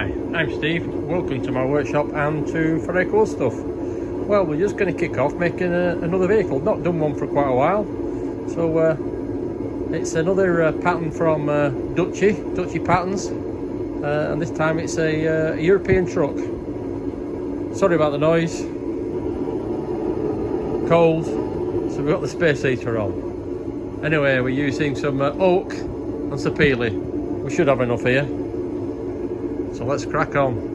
Hi, I'm Steve. Welcome to my workshop and to Ferrari Cool Stuff. Well, we're just going to kick off making another vehicle. Not done one for quite a while. So it's another pattern from Dutchy Patterns. And this time it's a European truck. Sorry about the noise. Cold, so we've got the space heater on. Anyway, we're using some oak and sapele. We should have enough here. So let's crack on.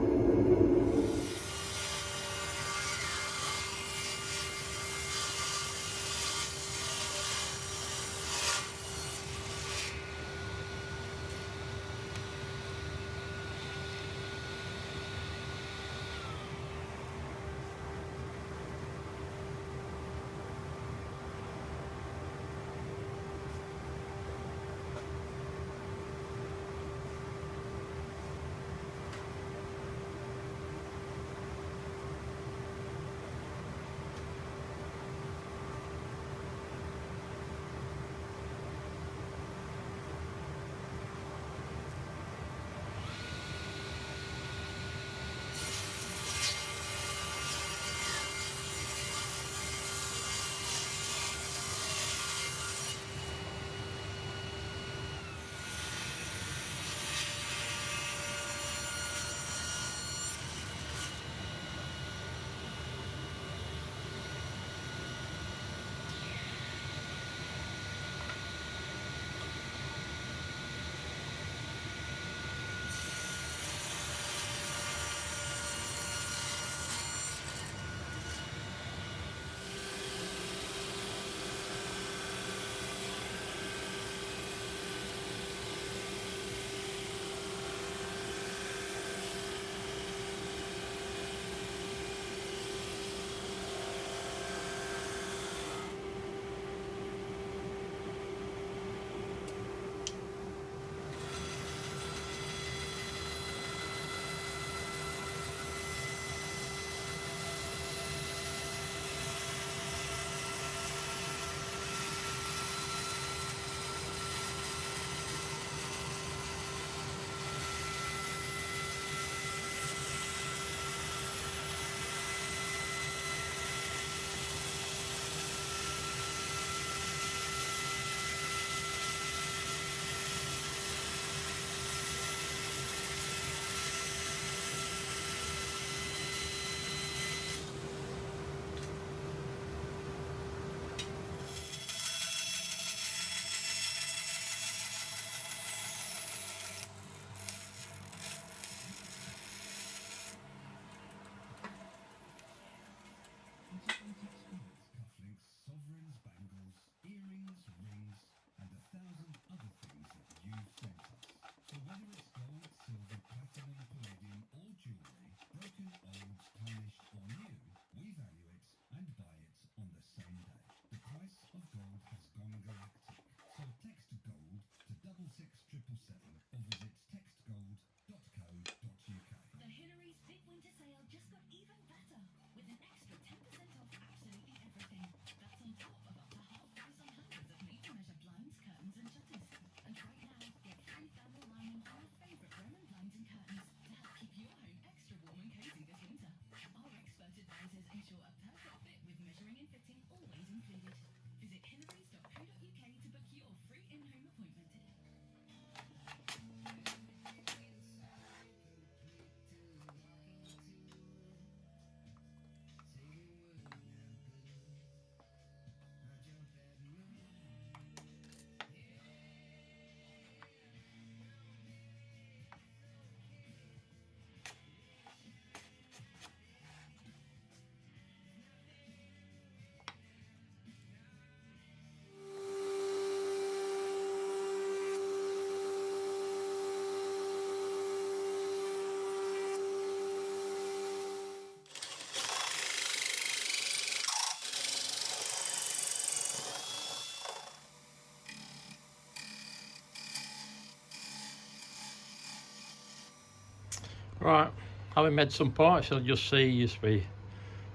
Right, having made some parts, you'll just see used to be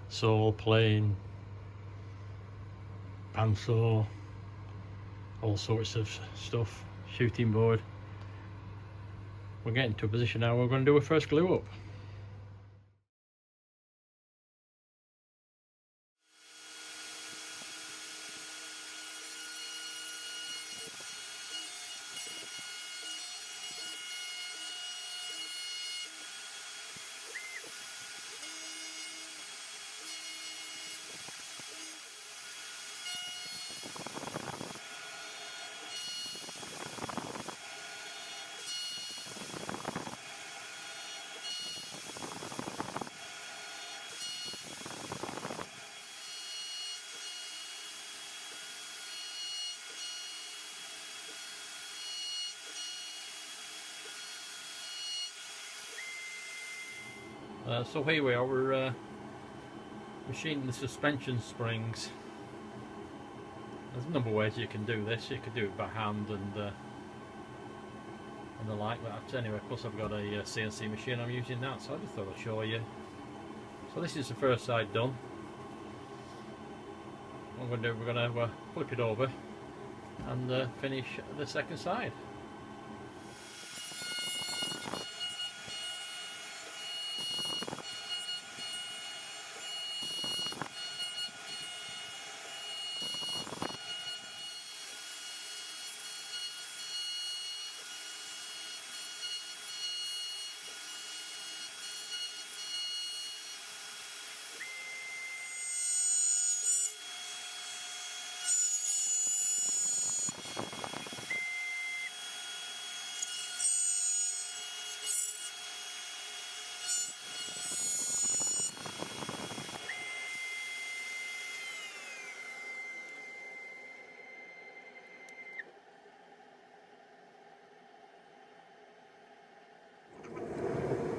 saw, plane, bandsaw, all sorts of stuff, shooting board. we're getting to a position now we're going to do a first glue up. So here we are, we're machining the suspension springs. There's a number of ways you can do this. You could do it by hand and the like, but anyway, plus I've got a CNC machine I'm using now, so I just thought I'd show you. So this is the first side done. What we're going to do, we're going to flip it over and finish the second side.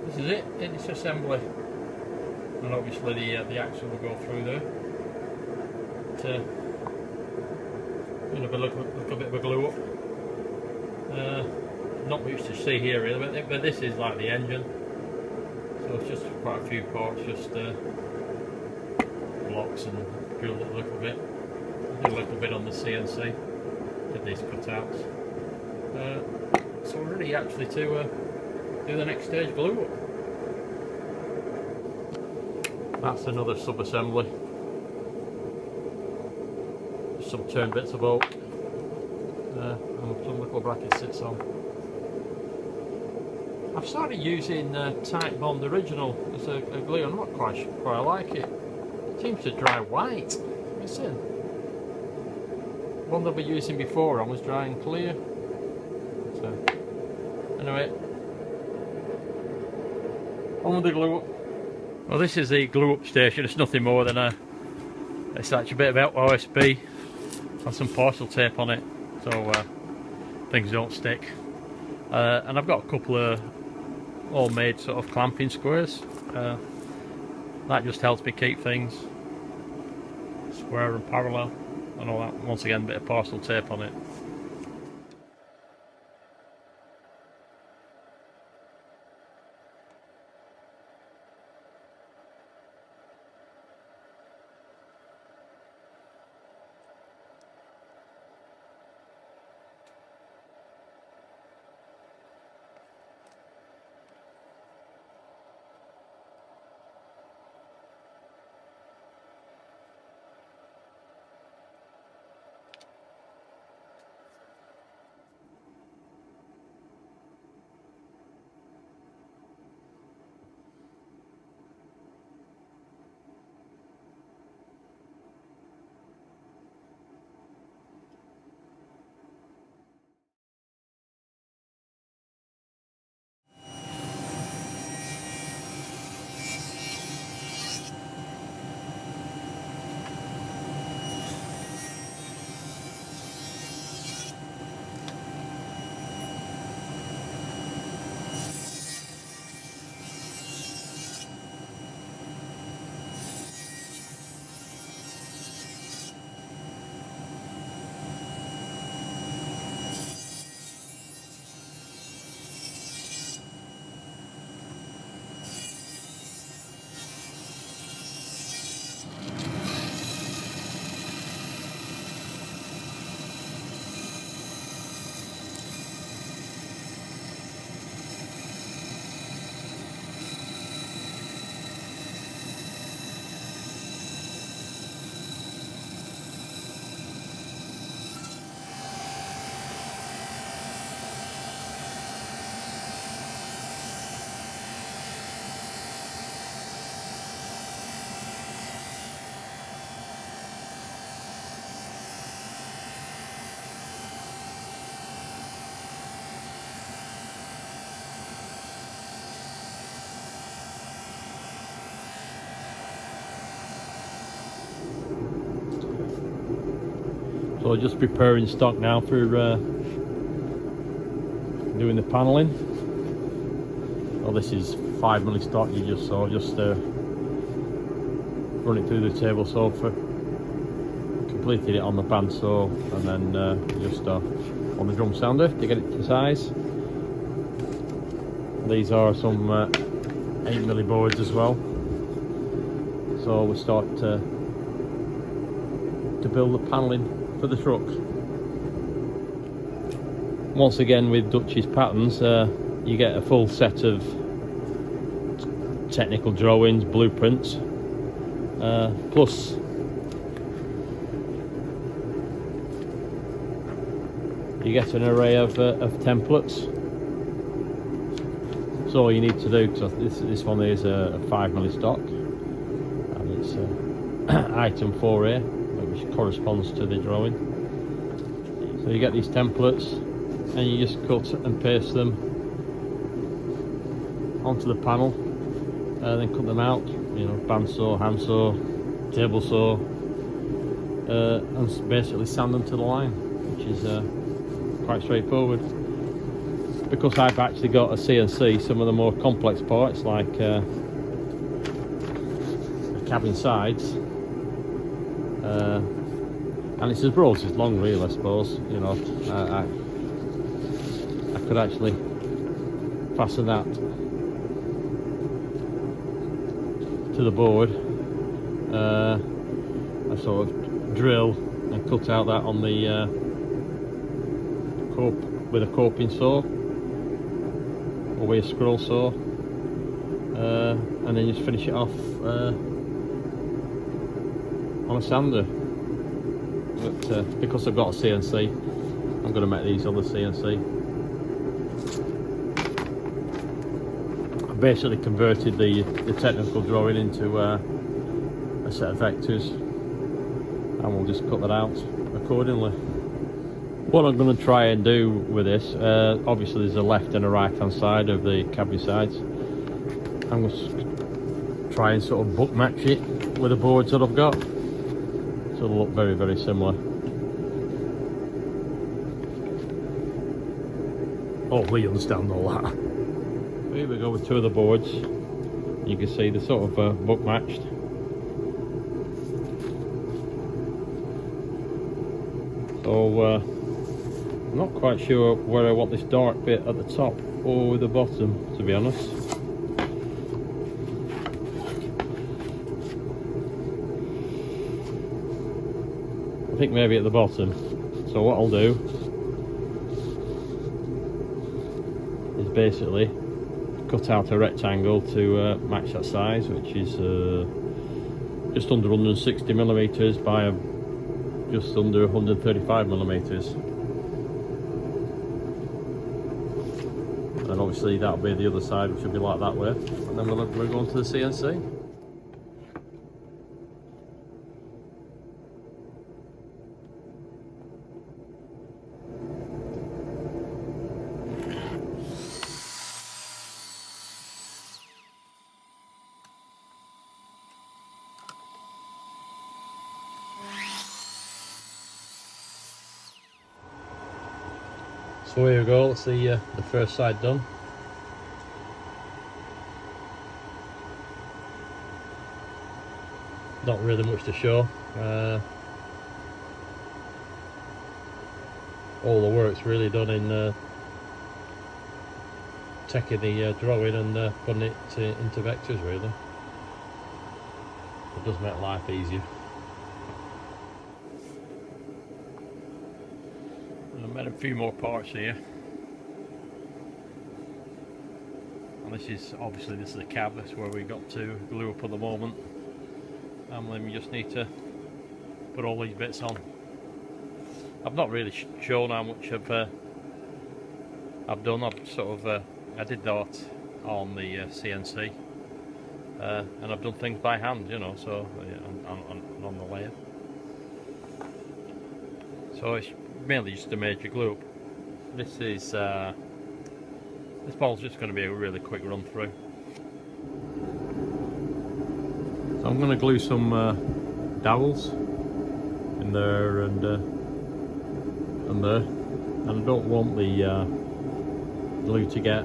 This is it, it's assembly, and obviously the axle will go through there. A little bit of a glue up. Not much to see here really, but this is like the engine, so it's just quite a few parts, just blocks, and drilled it a little bit. Did a little bit on the CNC, did these cutouts. So we're ready actually to do the next stage glue up. That's another sub-assembly. Some turned bits of oak and some little bracket sits on. I've started using Tight Bond Original as a glue. I'm not quite I like it. It seems to dry white. Listen, one that we were using before I was dry and clear. So anyway, on with the glue up. Well, this is the glue up station. It's nothing more than it's actually a bit of OSB and some parcel tape on it, so things don't stick. And I've got a couple of all-made sort of clamping squares. That just helps me keep things square and parallel and all that. Once again, a bit of parcel tape on it. So just preparing stock now for doing the panelling. Well, this is 5mm stock you just saw, just run it through the table saw for completed it on the bandsaw, and then just on the drum sander to get it to size. These are some 8mm boards as well, so we'll start to build the panelling for the truck. Once again, with Dutch's patterns, you get a full set of technical drawings, blueprints, plus you get an array of templates. So all you need to do, because this one is a 5mm stock, and it's item 4A, which corresponds to the drawing. So you get these templates, and you just cut and paste them onto the panel, then cut them out, you know, bandsaw, handsaw, table saw, and basically sand them to the line, which is quite straightforward. Because I've actually got a CNC, some of the more complex parts like the cabin sides, and it's as broad as long, really, I suppose. You know, I could actually fasten that to the board. I sort of drill and cut out that on the with a coping saw or with a scroll saw, and then just finish it off on a sander. But because I've got a CNC, I'm going to make these on the CNC. I basically converted the technical drawing into a set of vectors, and we'll just cut that out accordingly. What I'm going to try and do with this, obviously there's a left and a right hand side of the cabin sides. I'm going to try and sort of book match it with the boards that I've got, so it'll look very, very similar. Oh, we understand all that. So here we go with two of the boards. You can see they're sort of book matched. So I'm not quite sure where I want this dark bit at the top or the bottom, to be honest. I think maybe at the bottom. So what I'll do is basically cut out a rectangle to match that size, which is just under 160mm by just under 135mm. And obviously that'll be the other side, which will be like that way, and then we're going to the CNC. So here we go, let's see the first side done. Not really much to show. All the work's really done in taking the drawing and putting it into vectors, really. It does make life easier. I've made a few more parts here, and this is obviously the cab. That's where we got to glue up at the moment, and then we just need to put all these bits on. I've not really shown how much I've done. I've sort of I did that on the CNC, and I've done things by hand, you know, so on the layer. So it's mainly just a major glue up. This is this ball's just going to be a really quick run through. So I'm going to glue some dowels in there and and there, and I don't want the glue to get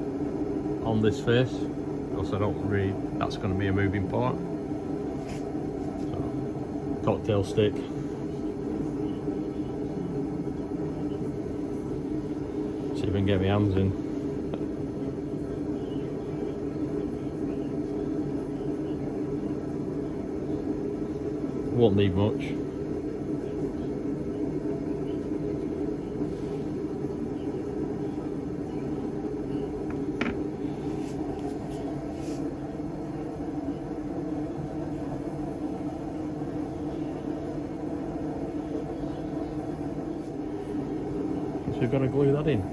on this face, because I don't really, that's going to be a moving part. So, cocktail stick. See if I can get my hands in. Won't need much. So we've got to glue that in.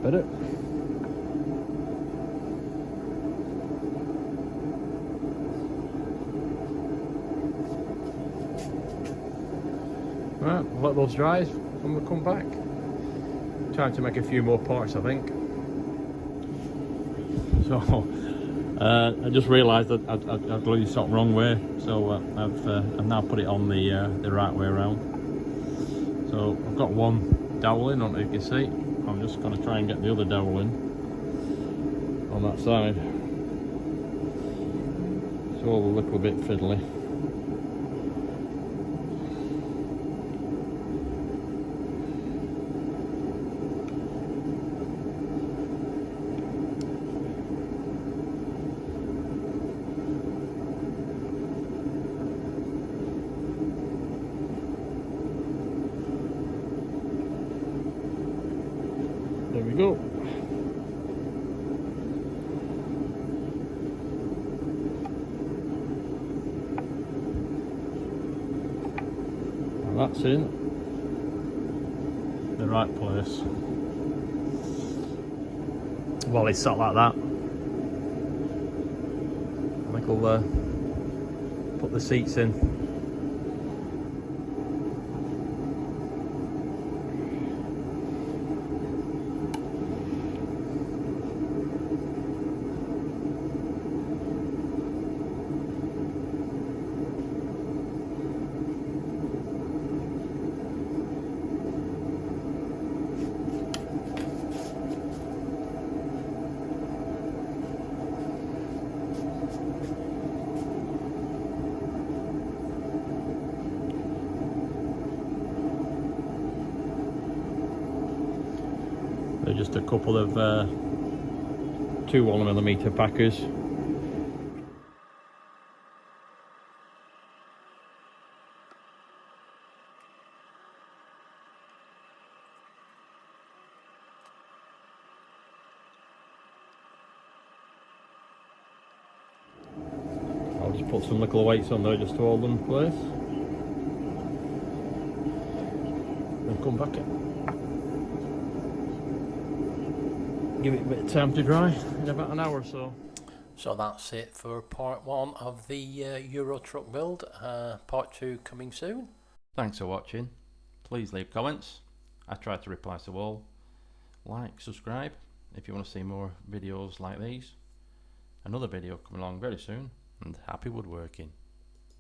Better. Right, let those dry and we'll come back. Trying to make a few more parts, I think. So I just realised that I've glued something wrong way, so I've now put it on the right way around. So I've got one dowel in, I don't know if you can see. I'm just going to try and get the other dowel in on that side. It's all a little bit fiddly. There we go. And that's in the right place. Well, it's sat like that. I think I'll put the seats in. They're just a couple of 2 1mm packers. I'll just put some little weights on there just to hold them in place. Then come back in. Give it a bit of time to dry in about an hour or so. So that's it for part 1 of the Euro truck build. Part 2 coming soon. Thanks for watching. Please leave comments. I try to reply to all. Like, subscribe if you want to see more videos like these. Another video coming along very soon, and happy woodworking.